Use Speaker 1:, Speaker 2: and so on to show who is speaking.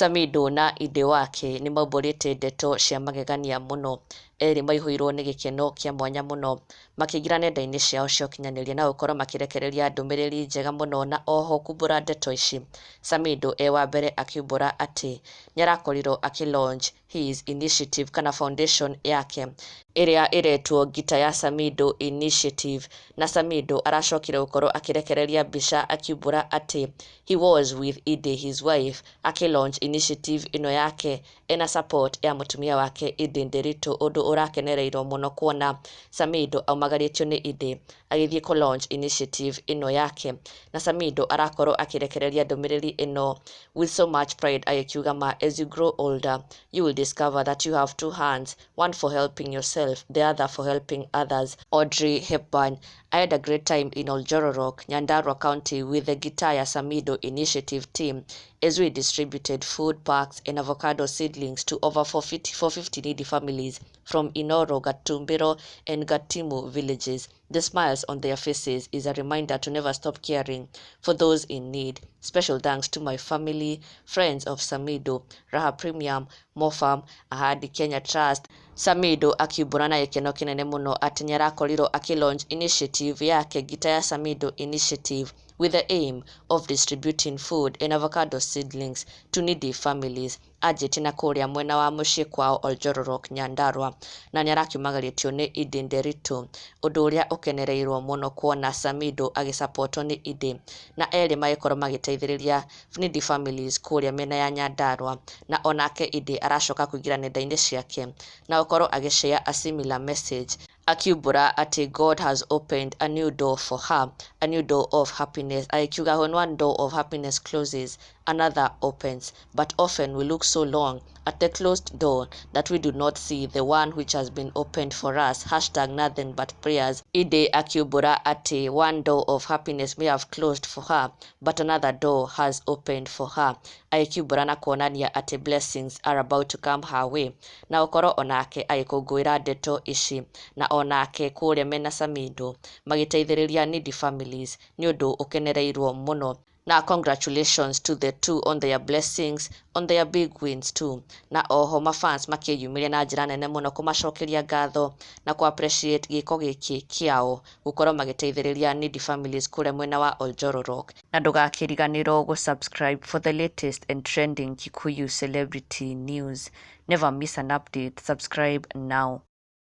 Speaker 1: Samidoh na Edday wake nĩ maumborĩte ndeto cia magegania mũno. Erĩ maihũirwo nĩ gĩkeno kĩa mwanya mũno, makĩingĩra nenda-inĩ ciao cia ũkinyanĩria na gũkorwo makĩrekereria ndũmĩrĩri njega mũno, na oho kumbũra ndeto ici. Samidoh wa mbere akiumbũra atĩ nĩarakorirwo launch his initiative kana foundation yake ĩrĩa ĩretwo Ngita ya Samidoh Initiative, na Samidoh aracokire gũkorwo akĩrekereria mbica akiumbũra atĩ he was with Edday his wife launch initiative ĩno yake ena support ya mũtumia wake Edday, ũndũ ũrakenereirwo mũno kuona Samidoh aumagarĩtio nĩ Edday agĩthiĩ launch initiative ĩno yake, na Samidoh arakorwo akĩrekereria ndũmĩrĩri ĩno with so much pride agĩkiuga ma as you grow older you will discover that you have two hands, one for helping yourself, the other for helping others. Audrey Hepburn: I had a great time in Oljororok, Nyandarua County with the Ngita ya Samidoh Initiative team as we distributed food packs and avocado seedlings to over 450 needy families from Inoro, Gatumbiro and Gatimu villages. The smiles on their faces is a reminder to never stop caring for those in need. Special thanks to my family, friends of Samidoh, Raha Premium, Mofam, Ahadi Kenya Trust. Samidoh akiumbũra na gĩkeno kĩnene mũno atĩ nĩarakorirwo launch initiative yake Ngita ya Samidoh Initiative with the aim of distributing food and avocado seedlings to needy families. Anjĩte na kũrĩa mwena wa mũciĩ kwao Oljororok, Nyandarua, na nĩarakiumagarĩtio nĩ Edday, ũndũ ũrĩa ũkenereirwo mũno kuona Samidoh agĩsupportwo nĩ Edday, na erĩ magĩkorwo magĩteithĩrĩria needy families kũrĩa mĩena ya Nyandarua, na onake Edday aracoka kũingĩra nenda-inĩ ciake na gũkorwo agĩshare a similar message akiumbũra atĩ God has opened a new door for her, a new door of happiness. Akiuga when one door of happiness closes, another opens, but often we look so long at the closed door that we do not see the one which has been opened for us. #nothing but prayers. Edday akiumbũra atĩ one door of happiness may have closed for her, but another door has opened for her. Akiumbũra na kuonania atĩ blessings are about to come her way, na gũkorwo onake agĩkũngũĩra ndeto ici, na onake kũrĩa mena Samidoh magĩteithĩrĩria needy families nĩ ũndũ ũkenereirwo mũno. Na congratulations to the two on their blessings, on their big wins too. Na oho mafans makĩyumĩria na njĩra nene mũno kũmacokeria ngatho na ku appreciate gĩko gĩkĩ kĩao gũkorwo magĩteithĩrĩria needy families kũrĩa mwena wa Oljororok. Na ndũgakĩriganĩrwo gũsubscribe for the latest and trending Kikuyu celebrity news. Never miss an update. Subscribe now.